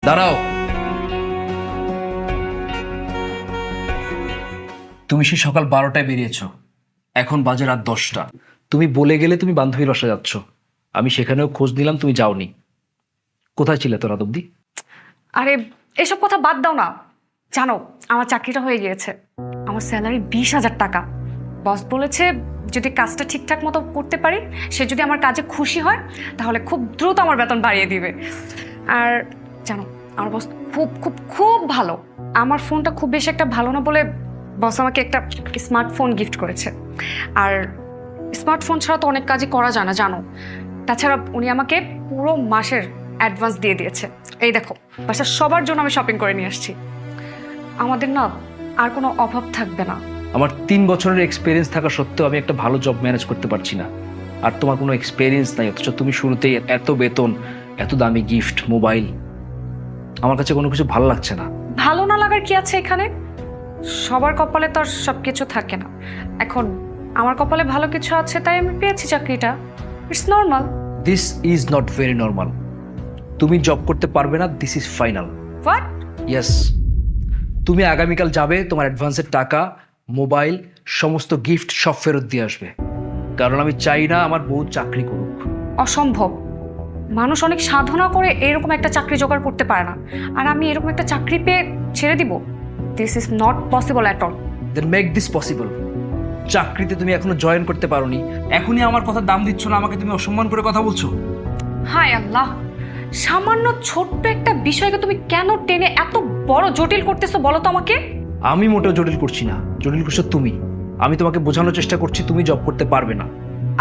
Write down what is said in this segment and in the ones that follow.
দাঁড়াও, তুমি সে সকাল 12টায় বেরিয়েছো, এখন বাজে রাত 10টা। তুমি বলে গেলে তুমি বান্ধবীর বাসায় যাচ্ছ, আমি সেখানেও খোঁজ নিলাম, তুমি যাওনি। কোথায় ছিলে তো রাত অব্দি? আরে এসব কথা বাদ দাও না। জানো আমার চাকরিটা হয়ে গিয়েছে, আমার স্যালারি 20,000 টাকা। বস বলেছে যদি কাজটা ঠিকঠাক মতো করতে পারি, সে যদি আমার কাজে খুশি হয় তাহলে খুব দ্রুত আমার বেতন বাড়িয়ে দিবে। আর জানো আমার বস খুব খুব খুব ভালো। আমার ফোনটা খুব বেশি একটা ভালো না বলে বস আমাকে একটা স্মার্টফোন গিফট করেছে। আর স্মার্টফোন ছাড়া তো অনেক কাজই করা যায় না জানো। তাছাড়া উনি আমাকে পুরো মাসের অ্যাডভান্স দিয়ে দিয়েছে। এই দেখো বাসার সবার জন্য আমি শপিং করে নিয়ে আসছি। আমাদের না আর কোনো অভাব থাকবে না। আমার 3 বছরের এক্সপিরিয়েন্স থাকা সত্ত্বেও আমি একটা ভালো জব ম্যানেজ করতে পারছি না, আর তোমার কোনো এক্সপিরিয়েন্স নাই, অথচ তুমি শুরুতেই এত বেতন, এত দামি গিফট, মোবাইল। আমার কাছে কোনো কিছু ভালো লাগছে না। ভালো না লাগার কি আছে এখানে? সবার কপালে তো আর সব কিছু থাকে না। এখন আমার কপালে ভালো কিছু আছে তাই আমি পেয়েছি চাকরিটা। It's normal. This is not very normal. তুমি জব করতে পারবে না, this is final. What? Yes, তুমি আগামীকাল যাবে, তোমার অ্যাডভান্সের টাকা, মোবাইল, সমস্ত গিফট সব ফেরত দিয়ে আসবে, কারণ আমি চাই না আমার বউ চাকরি করুক। অসম্ভব। মানুষ অনেক সাধনা করে এরকম একটা চাকরি জোগাড় করতে পারে না, আর আমি এরকম একটা চাকরি পেয়ে ছেড়ে দিব? This is not possible at all. Then make this possible. চাকরিতে তুমি এখনো জয়েন করতে পারোনি, এখনই আমার কথা দাম দিচ্ছ না, আমাকে তুমি অসম্মান করে কথা বলছো। হায় আল্লাহ, সামান্য ছোট্ট একটা বিষয়কে তুমি কেন টেনে এত বড় জটিল করতেছো বলো তো আমাকে। আমি মোটেও জটিল করছি না, জটিল করছো তুমি। আমি তোমাকে বোঝানোর চেষ্টা করছি তুমি জব করতে পারবে না।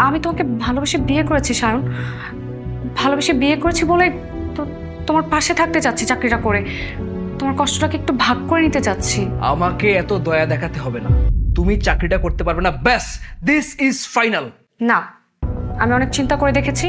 আমি তোমাকে ভালোবেসে বিয়ে করেছি সায়ন, ভালোবেসে বিয়ে করেছি বলে তো তোমার পাশে থাকতে চাচ্ছি চাকরিটা করে, তোমার কষ্টটাকে একটু ভাগ করে নিতে চাচ্ছি। আমাকে এত দয়া দেখাতে হবে না, তুমি চাকরিটা করতে পারবে না, ব্যাস, দিস ইজ ফাইনাল। না, আমি অনেক চিন্তা করে দেখেছি,